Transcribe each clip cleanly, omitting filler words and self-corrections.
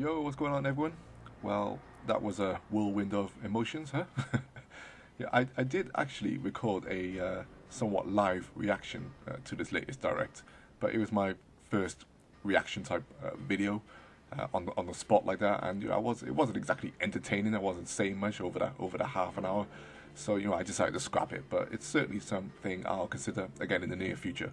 Yo, what's going on, everyone? Well, that was a whirlwind of emotions, huh? Yeah, I did actually record a somewhat live reaction to this latest direct, but it was my first reaction type video on the spot like that, and it wasn't exactly entertaining. I wasn't saying much over the half an hour, so I decided to scrap it. But it's certainly something I'll consider again in the near future.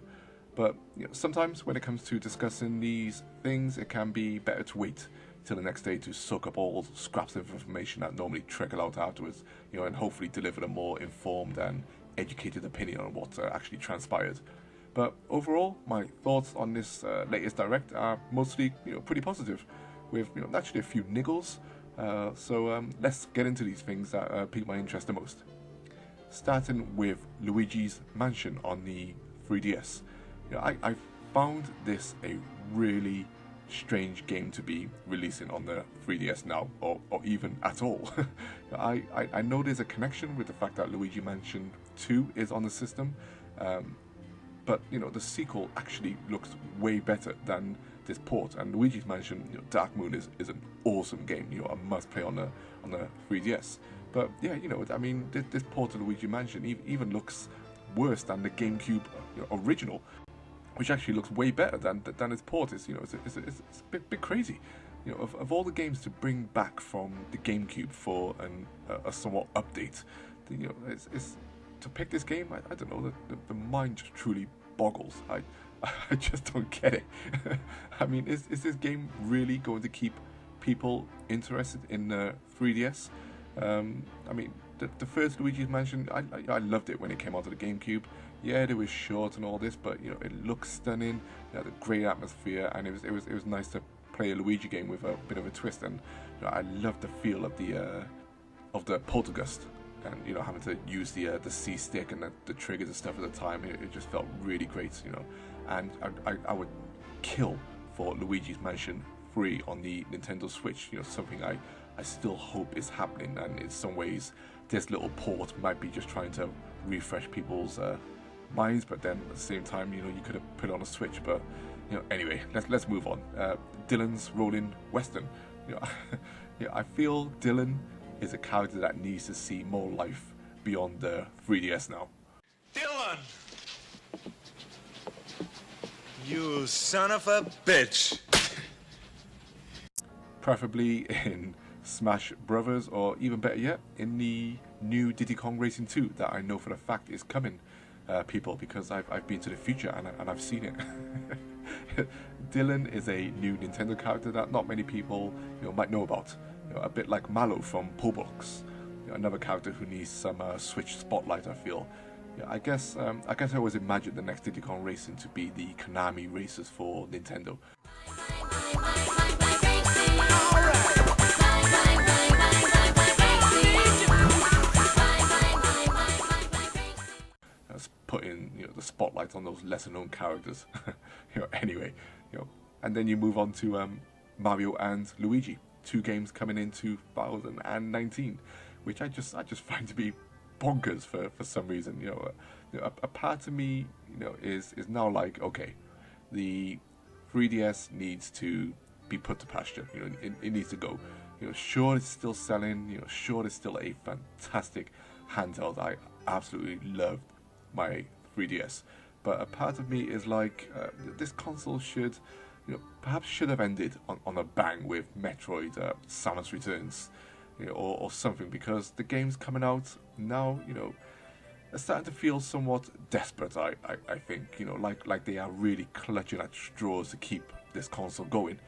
But sometimes when it comes to discussing these things, it can be better to wait till the next day to soak up all scraps of information that normally trickle out afterwards, and hopefully deliver a more informed and educated opinion on what actually transpired. But overall, my thoughts on this latest direct are mostly, pretty positive, with naturally a few niggles. So let's get into these things that pique my interest the most. Starting with Luigi's Mansion on the 3DS. I found this a really strange game to be releasing on the 3DS now, or even at all. I know there's a connection with the fact that Luigi Mansion 2 is on the system, but the sequel actually looks way better than this port. And Luigi's Mansion Dark Moon is an awesome game, a must play on the 3DS. But yeah, I mean, this port of Luigi Mansion even looks worse than the GameCube original, which actually looks way better than its port is. It's a bit crazy. Of all the games to bring back from the GameCube for a somewhat update, it's to pick this game. I don't know. The mind just truly boggles. I just don't get it. I mean, is this game really going to keep people interested in 3DS? I mean, the first Luigi's Mansion, I loved it when it came out of the GameCube. Yeah, it was short and all this, but it looks stunning. It had a great atmosphere, and it was nice to play a Luigi game with a bit of a twist. And I loved the feel of the poltergust, and having to use the C stick and the triggers and stuff at the time. It just felt really great, And I would kill for Luigi's Mansion 3 on the Nintendo Switch. Something I still hope is happening, and in some ways this little port might be just trying to refresh people's minds, but then at the same time, you could have put it on a Switch. But anyway, let's move on. Dylan's Rolling Western. I feel Dylan is a character that needs to see more life beyond the 3DS now. Dylan! You son of a bitch! Preferably in Smash Brothers, or even better yet, in the new Diddy Kong Racing 2 that I know for a fact is coming, people, because I've been to the future and I've seen it. Dylan is a new Nintendo character that not many people might know about. A bit like Mallow from Poblox, another character who needs some Switch spotlight, I feel. I guess I always imagined the next Diddy Kong Racing to be the Konami races for Nintendo. Putting the spotlight on those lesser known characters. Anyway, and then you move on to Mario and Luigi, two games coming in 2019, which I just find to be bonkers for some reason. A part of me is now like, okay, the 3DS needs to be put to pasture. It needs to go. Sure, it's still selling. Sure, it's still a fantastic handheld. I absolutely loved my 3DS, but a part of me is like, this console should perhaps should have ended on a bang with Metroid Samus Returns, or something, because the games coming out now are starting to feel somewhat desperate. I think like they are really clutching at straws to keep this console going.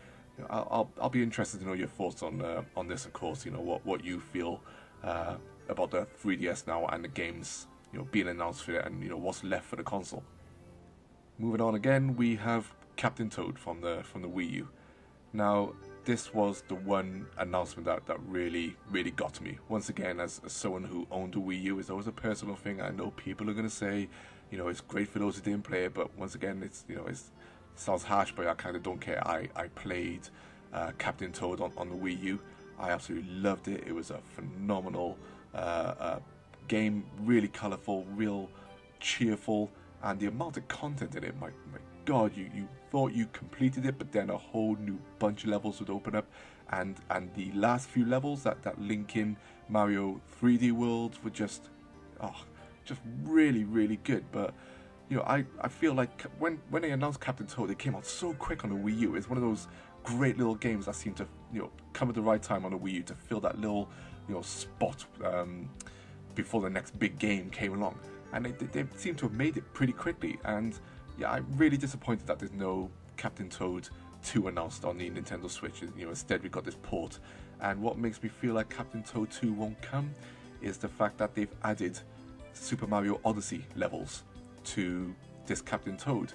I'll be interested to know your thoughts on this, of course. What you feel about the 3DS now and the games being announced for it, and what's left for the console. Moving on again, we have Captain Toad from the Wii U. Now, this was the one announcement that really got to me. Once again, as someone who owned a Wii U, it's always a personal thing. I know people are going to say, it's great for those who didn't play it, but once again, it sounds harsh, but I kind of don't care. I played Captain Toad on the Wii U. I absolutely loved it. It was a phenomenal game, really colourful, real cheerful, and the amount of content in it, my God, you thought you completed it, but then a whole new bunch of levels would open up, and the last few levels that link in Mario 3D worlds were just really, really good. But I feel like when they announced Captain Toad, it came out so quick on the Wii U. It's one of those great little games that seem to come at the right time on the Wii U to fill that little spot before the next big game came along, and they seem to have made it pretty quickly. And yeah, I'm really disappointed that there's no Captain Toad 2 announced on the Nintendo Switch. Instead we got this port. And what makes me feel like Captain Toad 2 won't come is the fact that they've added Super Mario Odyssey levels to this Captain Toad.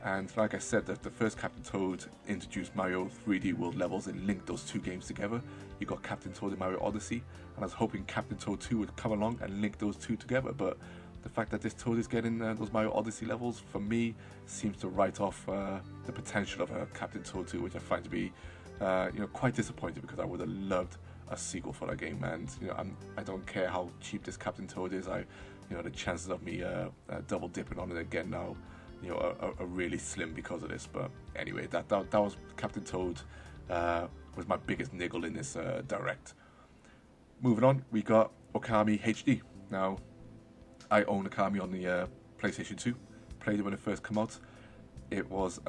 And like I said, the first Captain Toad introduced Mario 3D World levels and linked those two games together. You got Captain Toad and Mario Odyssey, and I was hoping Captain Toad 2 would come along and link those two together. But the fact that this Toad is getting those Mario Odyssey levels, for me, seems to write off the potential of a Captain Toad 2, which I find to be quite disappointing, because I would have loved a sequel for that game. And I don't care how cheap this Captain Toad is. The chances of me double dipping on it again now, are really slim because of this. But anyway, that was Captain Toad. Was my biggest niggle in this direct. Moving on, we got Okami HD. Now, I own Okami on the PlayStation 2. Played it when it first came out. It was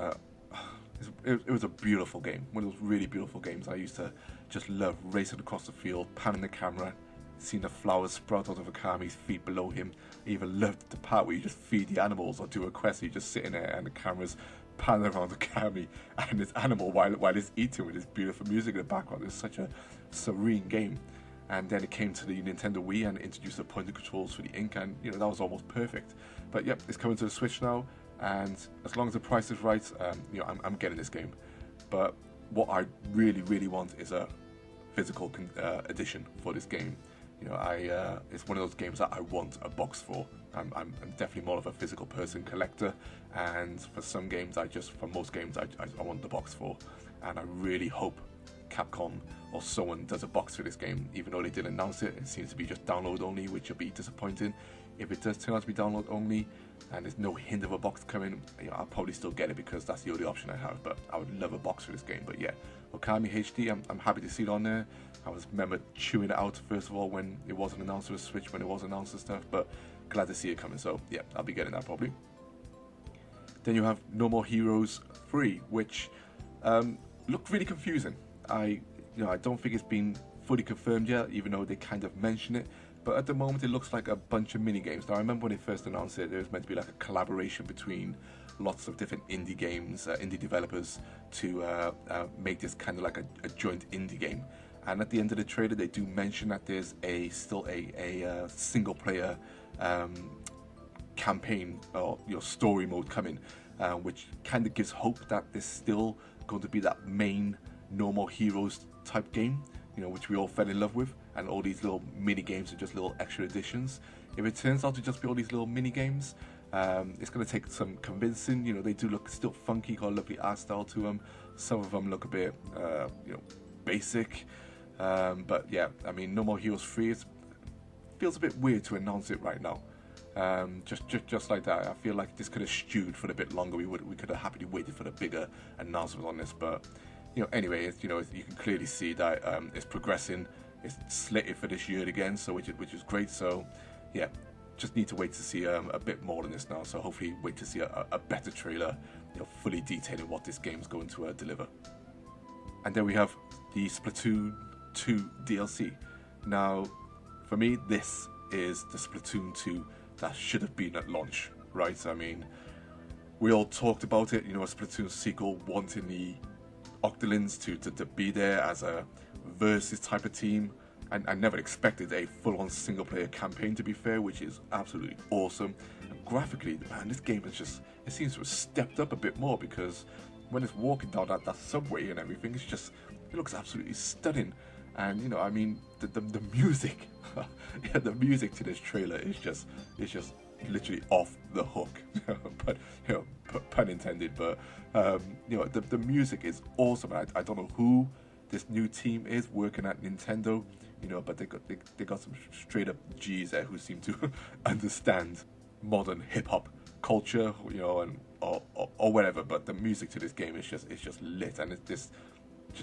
it was a beautiful game. One of those really beautiful games. I used to just love racing across the field, panning the camera, seeing the flowers sprout out of Okami's feet below him. I even loved the part where you just feed the animals or do a quest. You just sitting there and the camera's panning around Okami and this animal while it's eating with this beautiful music in the background. It's such a serene game. And then it came to the Nintendo Wii and introduced the pointer controls for the ink, and that was almost perfect. But yep, it's coming to the Switch now, and as long as the price is right, I'm getting this game. But what I really, really want is a physical edition for this game. It's one of those games that I want a box for. I'm definitely more of a physical person, collector, and for some games, for most games, I want the box for. And I really hope Capcom or someone does a box for this game. Even though they didn't announce it, it seems to be just download only, which will be disappointing. If it does turn out to be download only and there's no hint of a box coming, I'll probably still get it because that's the only option I have. But I would love a box for this game. But yeah, Okami HD, I'm happy to see it on there. I remember chewing it out first of all when it wasn't announced for the Switch, when it was announced and stuff. But glad to see it coming. So yeah, I'll be getting that probably. Then you have No More Heroes 3, which looked really confusing. I don't think it's been fully confirmed yet, even though they kind of mention it. But at the moment, it looks like a bunch of mini games. Now, I remember when they first announced it, there was meant to be like a collaboration between lots of different indie games, indie developers, to make this kind of like a joint indie game. And at the end of the trailer, they do mention that there's still a single player campaign or story mode coming, which kind of gives hope that there's still going to be that main No More Heroes type game, which we all fell in love with, and all these little mini games are just little extra additions. If it turns out to just be all these little mini games, it's going to take some convincing. They do look still funky, got a lovely art style to them. Some of them look a bit, basic. But yeah, I mean, No More Heroes 3, it feels a bit weird to announce it right now. Just like that, I feel like this could have stewed for a bit longer. We could have happily waited for the bigger announcement on this, but anyway, you can clearly see that it's progressing. It's slated for this year again, so which is great. So yeah, just need to wait to see a bit more than this now. So hopefully, wait to see a better trailer, fully detailing what this game's going to deliver. And then we have the Splatoon 2 DLC. Now, for me, this is the Splatoon 2 that should have been at launch, right? I mean, we all talked about it, a Splatoon sequel, wanting the Octolins to be there as a versus type of team. And I never expected a full-on single-player campaign, to be fair, which is absolutely awesome. And graphically, man, this game is it seems to have stepped up a bit more, because when it's walking down that subway and everything, it looks absolutely stunning. And I mean, the music, yeah, the music to this trailer is just literally off the hook. But pun intended. But the music is awesome. I don't know who this new team is working at Nintendo, but they got some straight up G's there who seem to understand modern hip hop culture, you know, and or whatever. But the music to this game is just lit, and it's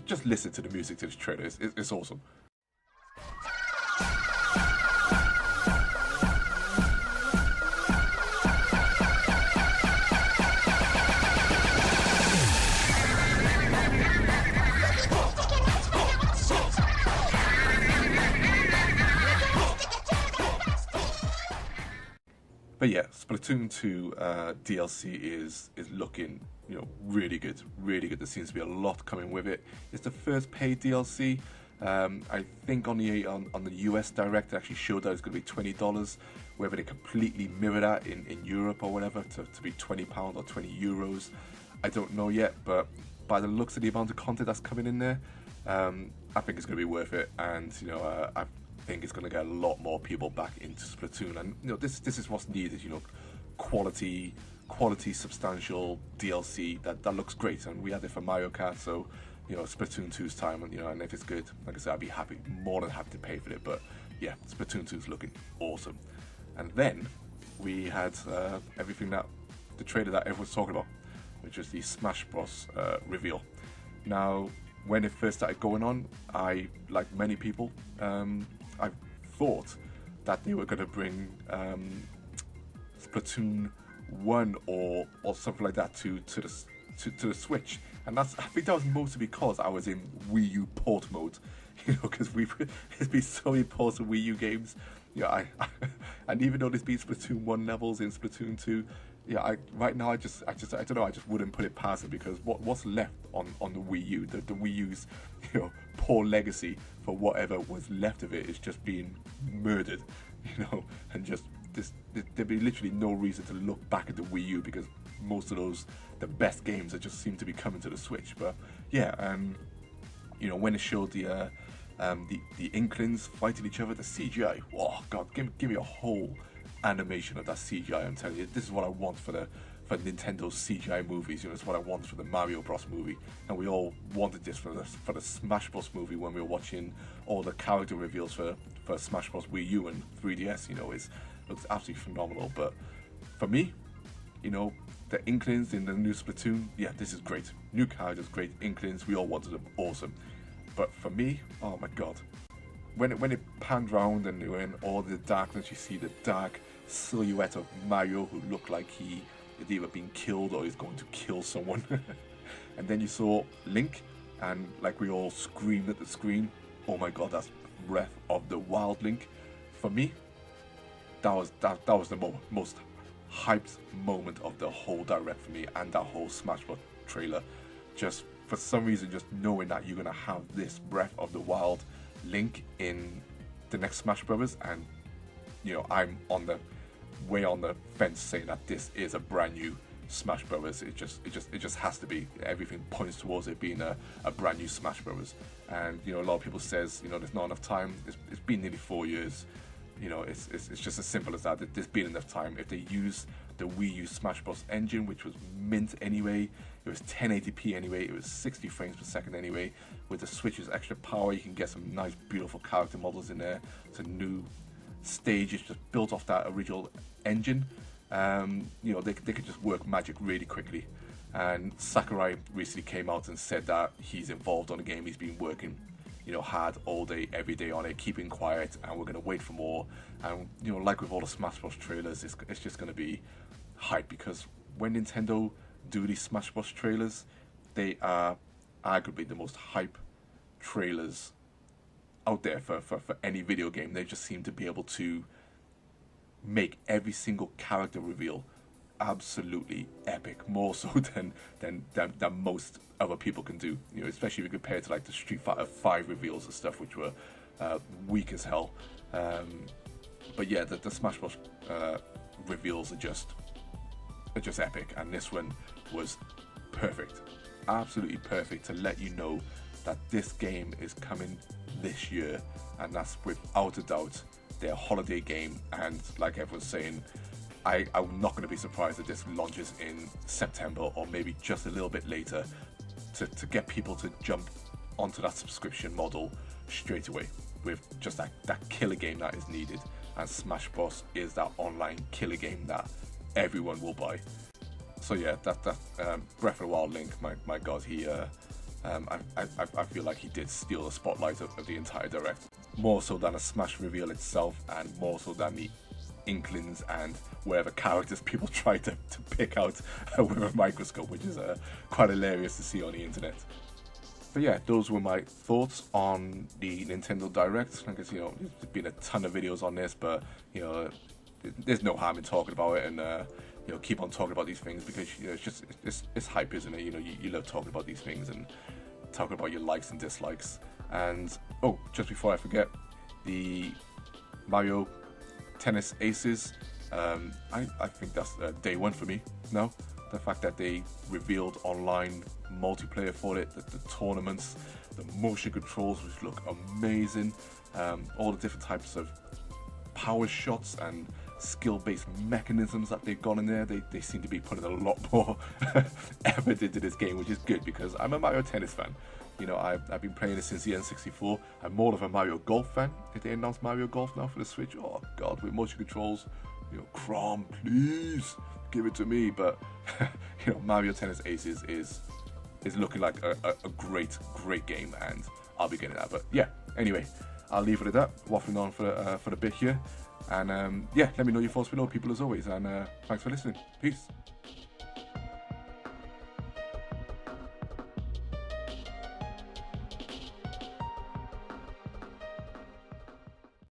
just listen to the music to this trailer. It's awesome. But yeah, Splatoon 2 DLC is looking, you know, really good, really good. There seems to be a lot coming with it. It's the first paid DLC. I think on the US Direct, it actually showed that it's going to be $20. Whether they completely mirror that in Europe or whatever to be £20 or €20, I don't know yet. But by the looks of the amount of content that's coming in there, I think it's going to be worth it. And you know, I think it's going to get a lot more people back into Splatoon, and you know, this is what's needed. You know, quality, substantial DLC that looks great, and we had it for Mario Kart, so you know, Splatoon 2's time, and you know, and if it's good, like I said, I'd be more than happy to pay for it. But yeah, Splatoon 2's looking awesome. And then we had everything that the trailer that everyone's talking about, which was the Smash Bros reveal. Now, when it first started going on, I, like many people, I thought that they were going to bring Splatoon 1 or something like that to the Switch, and I think that was mostly because I was in Wii U port mode, you know, because there's been so many ports of Wii U games. Yeah, and even though there's been Splatoon 1 levels in Splatoon 2, yeah, right now I don't know, I just wouldn't put it past it, because what's left on the Wii U, the Wii U's, you know, poor legacy for whatever was left of it is just being murdered, you know, and just there'd be literally no reason to look back at the Wii U, because most of the best games that just seem to be coming to the Switch. But yeah, you know, when it showed the Inklings fighting each other, the CGI, oh god, give me a whole animation of that CGI. I'm telling you, this is what I want for Nintendo's CGI movies. You know, it's what I want for the Mario Bros movie, and we all wanted this for the Smash Bros movie when we were watching all the character reveals for Smash Bros Wii U and 3DS. You know, it looks absolutely phenomenal. But for me, you know, the Inklings in the new Splatoon, yeah, this is great. New characters, great. Inklings, we all wanted them, awesome. But for me, oh my god, when it panned round and you're in all the darkness, you see the dark silhouette of Mario, who looked like he had either been killed or is going to kill someone. And then you saw Link, and like we all screamed at the screen, oh my god, that's Breath of the Wild Link. For me, that was the most hyped moment of the whole Direct for me, and that whole Smash Bros trailer. Just for some reason, just knowing that you're gonna have this Breath of the Wild Link in the next Smash Brothers, and you know, I'm on the fence saying that this is a brand new Smash Brothers. It just has to be. Everything points towards it being a brand new Smash Brothers. And you know, a lot of people says, you know, there's not enough time. It's been nearly 4 years. You know, it's just as simple as that. There's been enough time. If they use the Wii U Smash Bros engine, which was mint anyway, it was 1080p anyway, it was 60 frames per second anyway. With the Switch's extra power, you can get some nice, beautiful character models in there. It's a new stage. It's just built off that original engine. You know, they could just work magic really quickly. And Sakurai recently came out and said that he's involved on the game. He's been working, you know, hard all day, every day on it, keeping quiet, and we're gonna wait for more. And you know, like with all the Smash Bros trailers, it's just gonna be hype, because when Nintendo do these Smash Bros trailers, they are arguably the most hype trailers out there for any video game. They just seem to be able to make every single character reveal absolutely epic, more so than most other people can do. You know, especially if you compare it to like the Street Fighter 5 reveals and stuff, which were weak as hell. But yeah, the Smash Bros reveals are just epic, and this one was perfect, absolutely perfect, to let you know that this game is coming this year, and that's without a doubt their holiday game. And like everyone's saying, I'm not going to be surprised if this launches in September or maybe just a little bit later, to get people to jump onto that subscription model straight away with just that killer game that is needed. And Smash Bros is that online killer game that everyone will buy. So yeah, that Breath of the Wild Link, my God, he I feel like he did steal the spotlight of the entire direct, more so than a Smash reveal itself, and more so than the inklings and whatever characters people try to pick out with a microscope, which is quite hilarious to see on the internet. But yeah, those were my thoughts on the Nintendo Direct. I guess, you know, there's been a ton of videos on this, but, you know, there's no harm in talking about it, and you know, keep on talking about these things, because, you know, it's just it's hype, isn't it? You know, you love talking about these things and talking about your likes and dislikes. And oh, just before I forget, the Mario Tennis Aces, I think that's day one for me. No, the fact that they revealed online multiplayer for it, the tournaments, the motion controls, which look amazing, all the different types of power shots and skill-based mechanisms that they've got in there. They seem to be putting a lot more effort into this game, which is good, because I'm a Mario Tennis fan. You know, I've been playing it since the N64. I'm more of a Mario Golf fan. Did they announce Mario Golf now for the Switch? Oh God, with motion controls, you know, Crom, please give it to me. But you know, Mario Tennis Aces is looking like a great game, and I'll be getting that. But yeah, anyway, I'll leave it at that. Waffling on for the bit here, and yeah, let me know your thoughts below, people, as always. And thanks for listening. Peace.